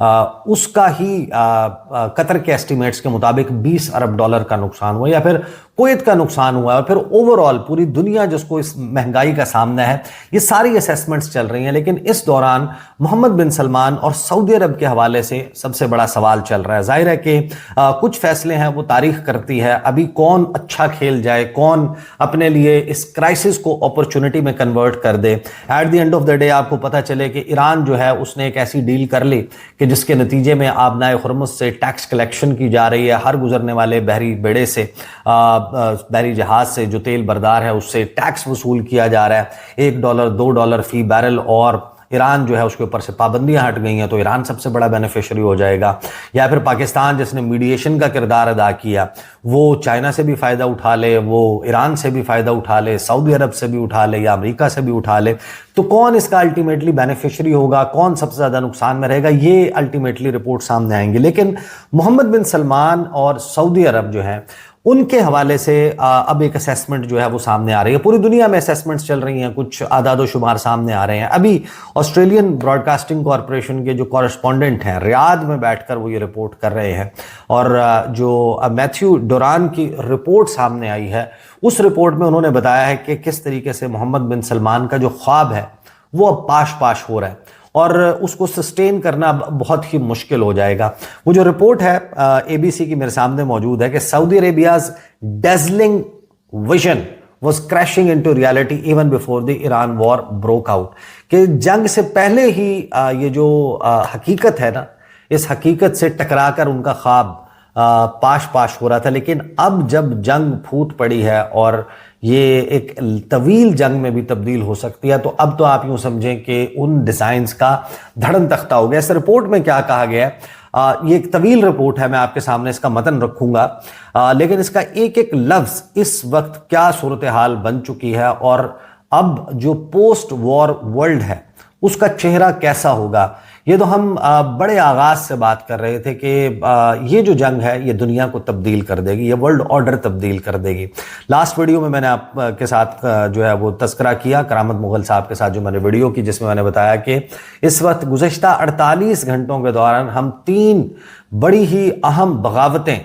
اس کا ہی قطر کے ایسٹیمیٹس کے مطابق 20 ارب ڈالر کا نقصان ہوا، یا پھر کویت کا نقصان ہوا ہے، اور پھر اوور آل پوری دنیا جس کو اس مہنگائی کا سامنا ہے، یہ ساری اسیسمنٹس چل رہی ہیں۔ لیکن اس دوران محمد بن سلمان اور سعودی عرب کے حوالے سے سب سے بڑا سوال چل رہا ہے۔ ظاہر ہے کہ کچھ فیصلے ہیں وہ تاریخ کرتی ہے، ابھی کون اچھا کھیل جائے، کون اپنے لیے اس کرائسس کو اپرچونٹی میں کنورٹ کر دے۔ At the end of the day آپ کو پتہ چلے کہ ایران جو ہے اس نے ایک ایسی ڈیل کر لی کہ جس کے نتیجے میں آبنائے ہرمز سے ٹیکس کلیکشن کی جا رہی ہے، ہر گزرنے والے بحری بیڑے سے، بحری جہاز سے جو تیل بردار ہے اس سے ٹیکس وصول کیا جا رہا ہے، $1 $2 فی بیرل، اور ایران جو ہے اس کے اوپر سے پابندیاں ہٹ گئی ہیں تو ایران سب سے بڑا بینیفیشری ہو جائے گا۔ یا پھر پاکستان جس نے میڈیشن کا کردار ادا کیا، وہ چائنا سے بھی فائدہ اٹھا لے، وہ ایران سے بھی فائدہ اٹھا لے، سعودی عرب سے بھی اٹھا لے، یا امریکہ سے بھی اٹھا لے، تو کون اس کا الٹیمیٹلی بینیفیشری ہوگا، کون سب سے زیادہ نقصان میں رہے گا، یہ الٹیمیٹلی رپورٹ سامنے آئیں گی۔ لیکن محمد بن سلمان اور سعودی عرب جو ہیں ان کے حوالے سے اب ایک اسیسمنٹ جو ہے وہ سامنے آ رہی ہے۔ پوری دنیا میں اسیسمنٹس چل رہی ہیں، کچھ اعداد و شمار سامنے آ رہے ہیں۔ ابھی آسٹریلین براڈ کاسٹنگ کارپوریشن کے جو کورسپونڈنٹ ہیں ریاض میں بیٹھ کر وہ یہ رپورٹ کر رہے ہیں، اور جو میتھیو ڈوران کی رپورٹ سامنے آئی ہے اس رپورٹ میں انہوں نے بتایا ہے کہ کس طریقے سے محمد بن سلمان کا جو خواب ہے وہ اب پاش پاش ہو رہا ہے، اور اس کو سسٹین کرنا بہت ہی مشکل ہو جائے گا۔ وہ جو رپورٹ ہے ABC کی میرے سامنے موجود ہے کہ سعودی عربیاز dazzling vision was crashing into reality even before the Iran war broke out، کہ جنگ سے پہلے ہی یہ جو حقیقت ہے نا، اس حقیقت سے ٹکرا کر ان کا خواب پاش پاش ہو رہا تھا۔ لیکن اب جب جنگ پھوٹ پڑی ہے اور یہ ایک طویل جنگ میں بھی تبدیل ہو سکتی ہے، تو اب تو آپ یوں سمجھیں کہ ان ڈیزائنز کا دھڑن تختہ ہو گیا۔ اس رپورٹ میں کیا کہا گیا ہے، یہ ایک طویل رپورٹ ہے، میں آپ کے سامنے اس کا متن رکھوں گا، لیکن اس کا ایک ایک لفظ اس وقت کیا صورتحال بن چکی ہے، اور اب جو پوسٹ وار ورلڈ ہے اس کا چہرہ کیسا ہوگا۔ یہ تو ہم بڑے آغاز سے بات کر رہے تھے کہ یہ جو جنگ ہے یہ دنیا کو تبدیل کر دے گی، یہ ورلڈ آرڈر تبدیل کر دے گی۔ لاسٹ ویڈیو میں نے آپ کے ساتھ جو ہے وہ تذکرہ کیا کرامت مغل صاحب کے ساتھ، جو میں نے ویڈیو کی، جس میں نے بتایا کہ اس وقت گزشتہ 48 گھنٹوں کے دوران ہم 3 بڑی ہی اہم بغاوتیں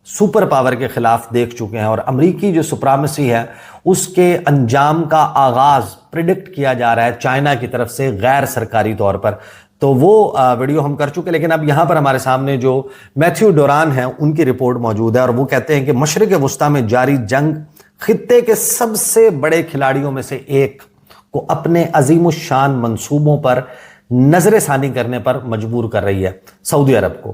سپر پاور کے خلاف دیکھ چکے ہیں، اور امریکی جو سپرامسی ہے اس کے انجام کا آغاز پریڈکٹ کیا جا رہا ہے چائنا کی طرف سے غیر سرکاری طور پر۔ تو وہ ویڈیو ہم کر چکے، لیکن اب یہاں پر ہمارے سامنے جو میتھیو ڈوران ہیں ان کی رپورٹ موجود ہے، اور وہ کہتے ہیں کہ مشرق وسطیٰ میں جاری جنگ خطے کے سب سے بڑے کھلاڑیوں میں سے ایک کو اپنے عظیم الشان منصوبوں پر نظر ثانی کرنے پر مجبور کر رہی ہے، سعودی عرب کو۔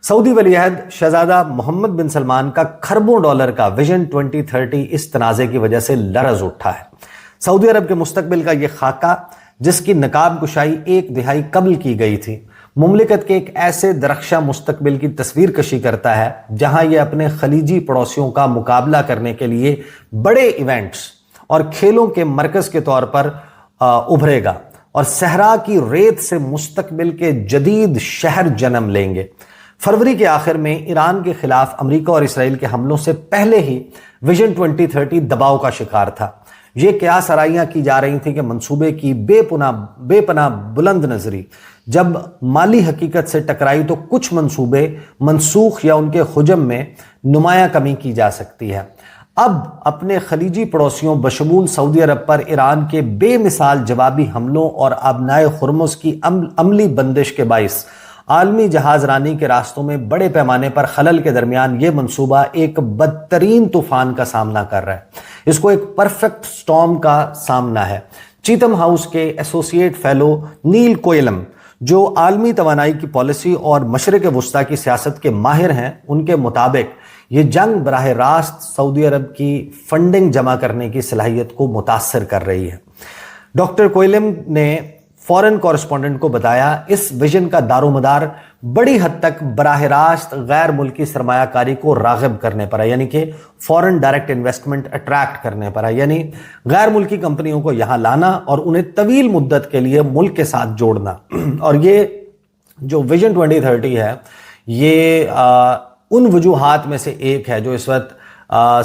سعودی ولی عہد شہزادہ محمد بن سلمان کا کھربوں ڈالر کا ویژن 2030 اس تنازع کی وجہ سے لرز اٹھا ہے۔ سعودی عرب کے مستقبل کا یہ خاکہ، جس کی نقاب کشائی 1 دہائی قبل کی گئی تھی، مملکت کے ایک ایسے درخشاں مستقبل کی تصویر کشی کرتا ہے جہاں یہ اپنے خلیجی پڑوسیوں کا مقابلہ کرنے کے لیے بڑے ایونٹس اور کھیلوں کے مرکز کے طور پر ابھرے گا، اور صحرا کی ریت سے مستقبل کے جدید شہر جنم لیں گے۔ فروری کے آخر میں ایران کے خلاف امریکہ اور اسرائیل کے حملوں سے پہلے ہی ویژن 2030 دباؤ کا شکار تھا۔ یہ قیاس آرائیاں کی جا رہی تھیں کہ منصوبے کی بے پناہ بلند نظری جب مالی حقیقت سے ٹکرائی تو کچھ منصوبے منسوخ یا ان کے حجم میں نمایاں کمی کی جا سکتی ہے۔ اب اپنے خلیجی پڑوسیوں بشمول سعودی عرب پر ایران کے بے مثال جوابی حملوں اور آبنائے ہرمز کی عملی بندش کے باعث عالمی جہاز رانی کے راستوں میں بڑے پیمانے پر خلل کے درمیان یہ منصوبہ ایک بدترین طوفان کا سامنا کر رہا ہے۔ اس کو ایک پرفیکٹ سٹارم کا سامنا ہے۔ چیتم ہاؤس کے ایسوسیٹ فیلو نیل کوئلم، جو عالمی توانائی کی پالیسی اور مشرق وسطیٰ کی سیاست کے ماہر ہیں، ان کے مطابق یہ جنگ براہ راست سعودی عرب کی فنڈنگ جمع کرنے کی صلاحیت کو متاثر کر رہی ہے۔ ڈاکٹر کوئلم نے فورن کورسپونڈنٹ کو بتایا اس ویژن کا دار و مدار بڑی حد تک براہ راست غیر ملکی سرمایہ کاری کو راغب کرنے پر ہے، یعنی کہ فورن ڈائریکٹ انویسٹمنٹ اٹریکٹ کرنے پر ہے، یعنی غیر ملکی کمپنیوں کو یہاں لانا اور انہیں طویل مدت کے لیے ملک کے ساتھ جوڑنا۔ اور یہ جو ویژن 2030 ہے، یہ ان وجوہات میں سے ایک ہے جو اس وقت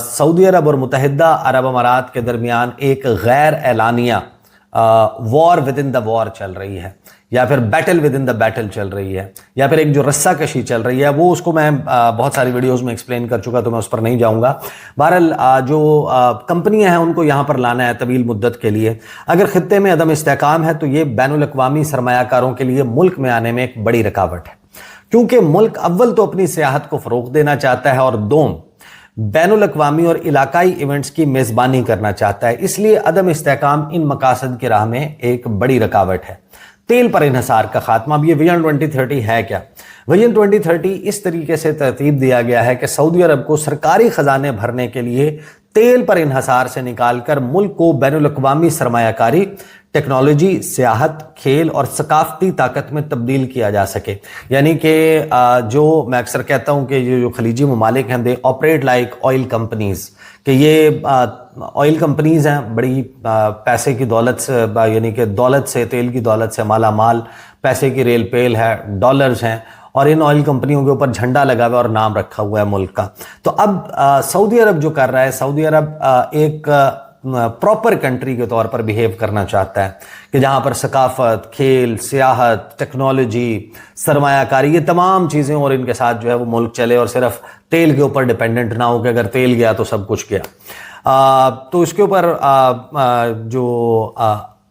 سعودی عرب اور متحدہ عرب امارات کے درمیان ایک غیر اعلانیہ وار ود ان دا وار چل رہی ہے۔ یا پھر battle with in the battle چل رہی ہے, یا پھر ایک جو رسہ کشی چل رہی ہے, وہ اس کو میں بہت ساری ویڈیوز میں ایکسپلین کر چکا, تو میں اس پر نہیں جاؤں گا. بہرحال جو کمپنیاں ہیں ان کو یہاں پر لانا ہے طویل مدت کے لیے. اگر خطے میں عدم استحکام ہے تو یہ بین الاقوامی سرمایہ کاروں کے لیے ملک میں آنے میں ایک بڑی رکاوٹ ہے, کیونکہ ملک اول تو اپنی سیاحت کو فروغ دینا چاہتا ہے, اور دوم بین الاقوامی اور علاقائی ایونٹس کی میزبانی کرنا چاہتا ہے. اس لیے عدم استحکام ان مقاصد کی راہ میں ایک بڑی رکاوٹ ہے. تیل پر انحصار کا خاتمہ. اب یہ ویژن 2030 ہے کیا؟ ویژن 2030 اس طریقے سے ترتیب دیا گیا ہے کہ سعودی عرب کو سرکاری خزانے بھرنے کے لیے تیل پر انحصار سے نکال کر ملک کو بین الاقوامی سرمایہ کاری, ٹیکنالوجی, سیاحت, کھیل اور ثقافتی طاقت میں تبدیل کیا جا سکے. یعنی کہ جو میں اکثر کہتا ہوں کہ جو خلیجی ممالک ہیں, they operate like oil companies, کہ یہ آئل کمپنیز ہیں, بڑی پیسے کی دولت سے, یعنی کہ دولت سے, تیل کی دولت سے مالا مال, پیسے کی ریل پیل ہے, ڈالرز ہیں, اور ان آئل کمپنیوں کے اوپر جھنڈا لگا ہوا ہے اور نام رکھا ہوا ہے ملک کا. تو اب سعودی عرب جو کر رہا ہے, سعودی عرب ایک پراپر کنٹری کے طور پر بیہیو کرنا چاہتا ہے, کہ جہاں پر ثقافت, کھیل, سیاحت, ٹیکنالوجی, سرمایہ کاری, یہ تمام چیزیں اور ان کے ساتھ جو ہے وہ ملک چلے, اور صرف تیل کے اوپر ڈیپینڈنٹ نہ ہو کہ اگر تیل گیا تو سب کچھ گیا. تو اس کے اوپر جو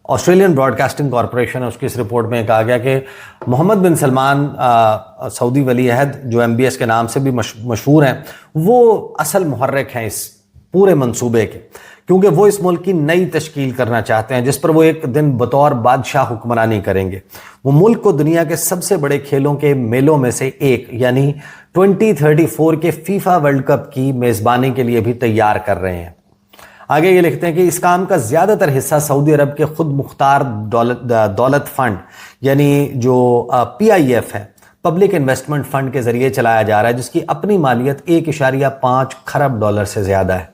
آسٹریلین براڈ کاسٹنگ کارپوریشن ہے, اس کی اس رپورٹ میں کہا گیا کہ محمد بن سلمان, سعودی ولی عہد, جو MBS کے نام سے بھی مشہور ہیں, وہ اصل محرک ہیں اس پورے منصوبے کے, کیونکہ وہ اس ملک کی نئی تشکیل کرنا چاہتے ہیں جس پر وہ ایک دن بطور بادشاہ حکمرانی کریں گے. وہ ملک کو دنیا کے سب سے بڑے کھیلوں کے میلوں میں سے ایک یعنی 2034 کے فیفا ورلڈ کپ کی میزبانی کے لیے بھی تیار کر رہے ہیں. آگے یہ لکھتے ہیں کہ اس کام کا زیادہ تر حصہ سعودی عرب کے خود مختار دولت فنڈ یعنی جو PIF ہے, پبلک انویسٹمنٹ فنڈ کے ذریعے چلایا جا رہا ہے, جس کی اپنی مالیت 1.5 خرب ڈالر سے زیادہ ہے.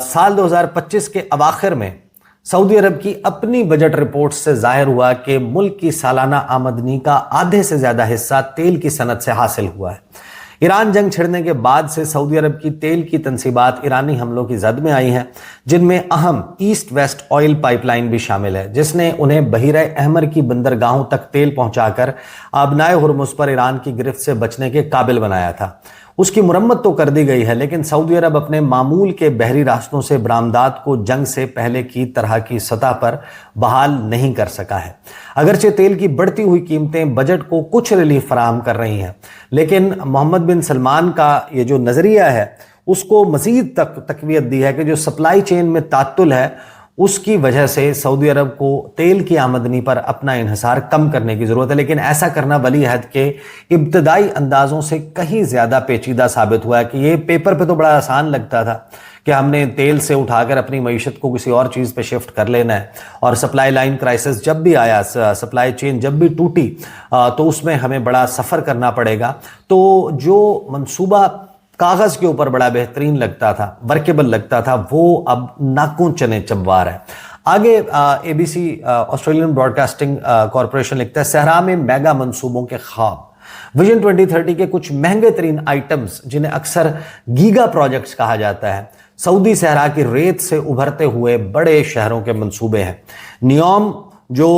سال 2025 کے اواخر میں سعودی عرب کی اپنی بجٹ رپورٹ سے ظاہر ہوا کہ ملک کی سالانہ آمدنی کا آدھے سے زیادہ حصہ تیل کی صنعت سے حاصل ہوا ہے. ایران جنگ چھڑنے کے بعد سے سعودی عرب کی تیل کی تنصیبات ایرانی حملوں کی زد میں آئی ہیں, جن میں اہم east west oil pipe line بھی شامل ہے, جس نے انہیں بحیرہ احمر کی بندرگاہوں تک تیل پہنچا کر آبنائے ہرمز پر ایران کی گرفت سے بچنے کے قابل بنایا تھا. اس کی مرمت تو کر دی گئی ہے, لیکن سعودی عرب اپنے معمول کے بحری راستوں سے برآمدات کو جنگ سے پہلے کی طرح کی سطح پر بحال نہیں کر سکا ہے. اگرچہ تیل کی بڑھتی ہوئی قیمتیں بجٹ کو کچھ ریلیف فراہم کر رہی ہیں, لیکن محمد بن سلمان کا یہ جو نظریہ ہے اس کو مزید تقویت دی ہے کہ جو سپلائی چین میں تعطل ہے اس کی وجہ سے سعودی عرب کو تیل کی آمدنی پر اپنا انحصار کم کرنے کی ضرورت ہے. لیکن ایسا کرنا ولی عہد کے ابتدائی اندازوں سے کہیں زیادہ پیچیدہ ثابت ہوا ہے, کہ یہ پیپر پہ تو بڑا آسان لگتا تھا کہ ہم نے تیل سے اٹھا کر اپنی معیشت کو کسی اور چیز پہ شفٹ کر لینا ہے, اور سپلائی لائن کرائسس جب بھی آیا, سپلائی چین جب بھی ٹوٹی تو اس میں ہمیں بڑا سفر کرنا پڑے گا. تو جو منصوبہ کاغذ کے اوپر بڑا بہترین لگتا تھا, ورکیبل لگتا تھا, وہ اب ناکوں چنے چبوار ہے. آگے ABC Australian broadcasting corporation لکھتا ہے, صحرا میں میگا منصوبوں کے خواب. ویژن 2030 کے کچھ مہنگے ترین آئٹمز, جنہیں اکثر گیگا پروجیکٹس کہا جاتا ہے, سعودی صحرا کی ریت سے ابھرتے ہوئے بڑے شہروں کے منصوبے ہیں. نیوم جو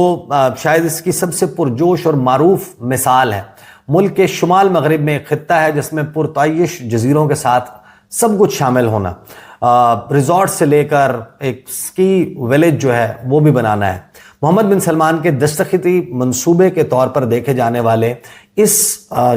شاید اس کی سب سے پرجوش اور معروف مثال ہے, ملک کے شمال مغرب میں ایک خطہ ہے جس میں پرتعیش جزیروں کے ساتھ سب کچھ شامل ہونا, ریزورٹ سے لے کر ایک سکی ویلیج جو ہے وہ بھی بنانا ہے. محمد بن سلمان کے دستخطی منصوبے کے طور پر دیکھے جانے والے اس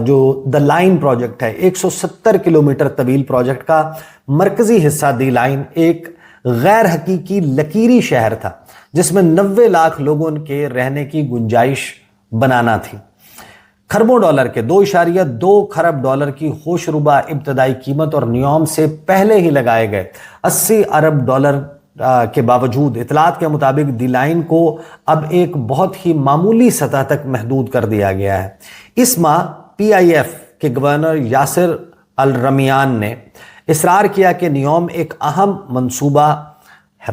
جو دی لائن پروجیکٹ ہے, 170 کلومیٹر طویل پروجیکٹ کا مرکزی حصہ دی لائن ایک غیر حقیقی لکیری شہر تھا جس میں 90 لاکھ لوگوں کے رہنے کی گنجائش بنانا تھی. خربوں ڈالر کے 2.2 خرب ڈالر کی ہوش ربا ابتدائی قیمت اور نیوم سے پہلے ہی لگائے گئے 80 ارب ڈالر کے باوجود اطلاعات کے مطابق دی لائن کو اب ایک بہت ہی معمولی سطح تک محدود کر دیا گیا ہے. اس ماہ PIF کے گورنر یاسر الرمیان نے اصرار کیا کہ نیوم ایک اہم منصوبہ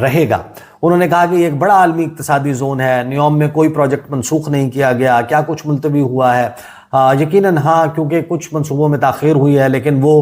رہے گا. انہوں نے کہا کہ یہ ایک بڑا عالمی اقتصادی زون ہے, نیوم میں کوئی پروجیکٹ منسوخ نہیں کیا گیا, کیا کچھ ملتوی ہوا ہے؟ یقیناً ہاں, کیونکہ کچھ منصوبوں میں تاخیر ہوئی ہے, لیکن وہ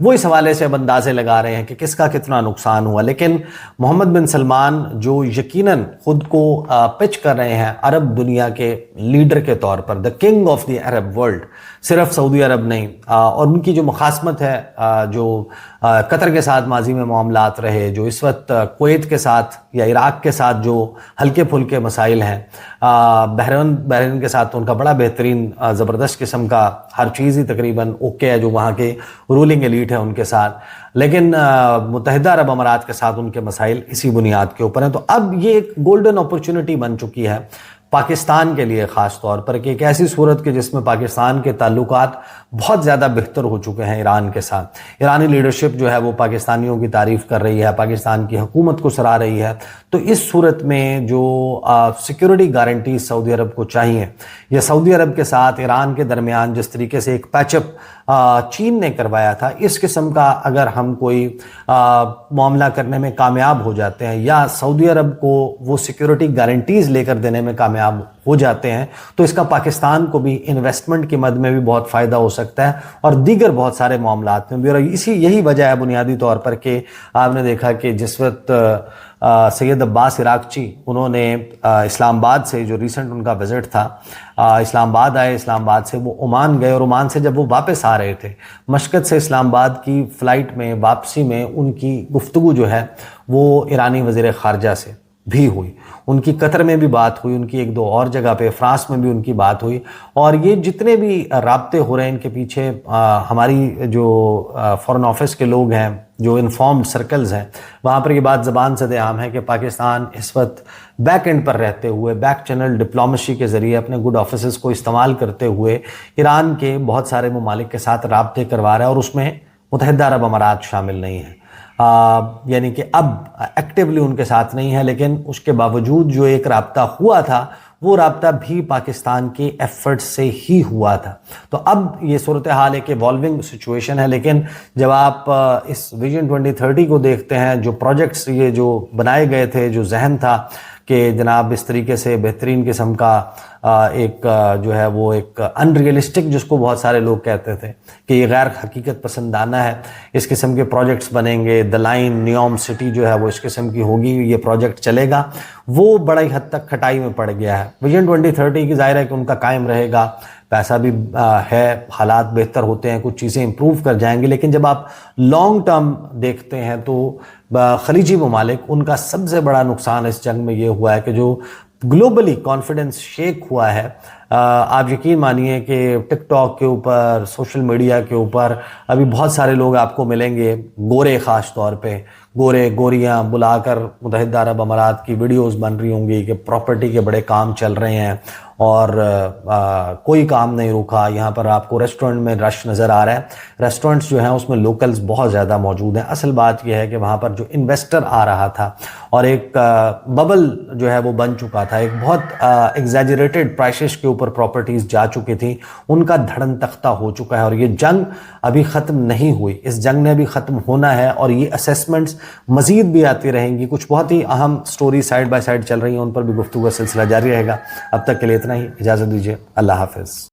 وہ اس حوالے سے اب اندازے لگا رہے ہیں کہ کس کا کتنا نقصان ہوا. لیکن محمد بن سلمان جو یقیناً خود کو پچ کر رہے ہیں عرب دنیا کے لیڈر کے طور پر, the king of the Arab world, صرف سعودی عرب نہیں, اور ان کی جو مخاصمت ہے, جو قطر کے ساتھ ماضی میں معاملات رہے, جو اس وقت کویت کے ساتھ یا عراق کے ساتھ جو ہلکے پھلکے مسائل ہیں, بحرین کے ساتھ تو ان کا بڑا بہترین زبردست قسم کا ہر چیز ہی تقریباً اوکے ہے جو وہاں کے رولنگ ایلیٹ ہے ان کے ساتھ, لیکن متحدہ عرب امارات کے ساتھ ان کے مسائل اسی بنیاد کے اوپر ہیں. تو اب یہ ایک گولڈن اپرچونٹی بن چکی ہے پاکستان کے لیے خاص طور پر, کہ ایک ایسی صورت کے جس میں پاکستان کے تعلقات بہت زیادہ بہتر ہو چکے ہیں ایران کے ساتھ. ایرانی لیڈرشپ جو ہے وہ پاکستانیوں کی تعریف کر رہی ہے, پاکستان کی حکومت کو سراہ رہی ہے. تو اس صورت میں جو سیکیورٹی گارنٹی سعودی عرب کو چاہیے, یا سعودی عرب کے ساتھ ایران کے درمیان جس طریقے سے ایک پیچ اپ چین نے کروایا تھا, اس قسم کا اگر ہم کوئی معاملہ کرنے میں کامیاب ہو جاتے ہیں, یا سعودی عرب کو وہ سیکیورٹی گارنٹیز لے کر دینے میں کامیاب ہو جاتے ہیں, تو اس کا پاکستان کو بھی انویسٹمنٹ کی مد میں بھی بہت فائدہ ہو سکتا ہے, اور دیگر بہت سارے معاملات میں بھی. اور یہی وجہ ہے بنیادی طور پر کہ آپ نے دیکھا کہ جس وقت سید عباس عراقچی انہوں نے اسلام آباد سے, جو ریسنٹ ان کا وزٹ تھا, اسلام آباد آئے, اسلام آباد سے وہ عمان گئے, اور عمان سے جب وہ واپس آ رہے تھے, مشقت سے اسلام آباد کی فلائٹ میں واپسی میں ان کی گفتگو جو ہے وہ ایرانی وزیر خارجہ سے بھی ہوئی, ان کی قطر میں بھی بات ہوئی, ان کی ایک دو اور جگہ پہ فرانس میں بھی ان کی بات ہوئی. اور یہ جتنے بھی رابطے ہو رہے ہیں ان کے پیچھے ہماری جو فارن آفس کے لوگ ہیں, جو انفارمڈ سرکلز ہیں, وہاں پر یہ بات زبان زد عام ہے کہ پاکستان اس وقت بیک اینڈ پر رہتے ہوئے, بیک چینل ڈپلومیسی کے ذریعے اپنے گڈ آفیسز کو استعمال کرتے ہوئے ایران کے بہت سارے ممالک کے ساتھ رابطے کروا رہا ہے, اور اس میں متحدہ عرب امارات شامل نہیں ہیں. یعنی کہ اب ایکٹیولی ان کے ساتھ نہیں ہے, لیکن اس کے باوجود جو ایک رابطہ ہوا تھا وہ رابطہ بھی پاکستان کے ایفرٹ سے ہی ہوا تھا. تو اب یہ صورتحال ایک ایوالونگ سچویشن ہے, لیکن جب آپ اس ویژن 2030 کو دیکھتے ہیں, جو پروجیکٹس یہ جو بنائے گئے تھے, جو ذہن تھا کہ جناب اس طریقے سے بہترین قسم کا ایک جو ہے وہ ایک ان ریئلسٹک, جس کو بہت سارے لوگ کہتے تھے کہ یہ غیر حقیقت پسندانہ ہے, اس قسم کے پروجیکٹس بنیں گے, دا لائن نیوم سٹی جو ہے وہ اس قسم کی ہوگی, یہ پروجیکٹ چلے گا, وہ بڑی حد تک کھٹائی میں پڑ گیا ہے. ویژن 2030 کی ظاہر ہے کہ ان کا قائم رہے گا, پیسہ بھی ہے, حالات بہتر ہوتے ہیں, کچھ چیزیں امپروو کر جائیں گے, لیکن جب آپ لانگ ٹرم دیکھتے ہیں تو خلیجی ممالک, ان کا سب سے بڑا نقصان اس جنگ میں یہ ہوا ہے کہ جو گلوبلی کانفیڈنس شیک ہوا ہے. آپ یقین مانیے کہ ٹک ٹاک کے اوپر, سوشل میڈیا کے اوپر ابھی بہت سارے لوگ آپ کو ملیں گے, گورے خاص طور پہ, گوریاں بلا کر متحدہ عرب امارات کی ویڈیوز بن رہی ہوں گی کہ پراپرٹی کے بڑے کام چل رہے ہیں اور کوئی کام نہیں رکا. یہاں پر آپ کو ریسٹورنٹ میں رش نظر آ رہا ہے, ریسٹورنٹس جو ہیں اس میں لوکلز بہت زیادہ موجود ہیں. اصل بات یہ ہے کہ وہاں پر جو انویسٹر آ رہا تھا اور ایک ببل جو ہے وہ بن چکا تھا, ایک بہت ایگزیجریٹڈ پرائسز کے اوپر پراپرٹیز جا چکی تھیں, ان کا دھڑن تختہ ہو چکا ہے. اور یہ جنگ ابھی ختم نہیں ہوئی, اس جنگ نے بھی ختم ہونا ہے, اور یہ اسیسمنٹس مزید بھی آتی رہیں گی. کچھ بہت ہی اہم سٹوری سائیڈ بائی سائیڈ چل رہی ہیں, ان پر بھی گفتگو کا سلسلہ جاری رہے گا. اب تک کے لیے اتنا ہی, اجازت دیجیے, اللہ حافظ.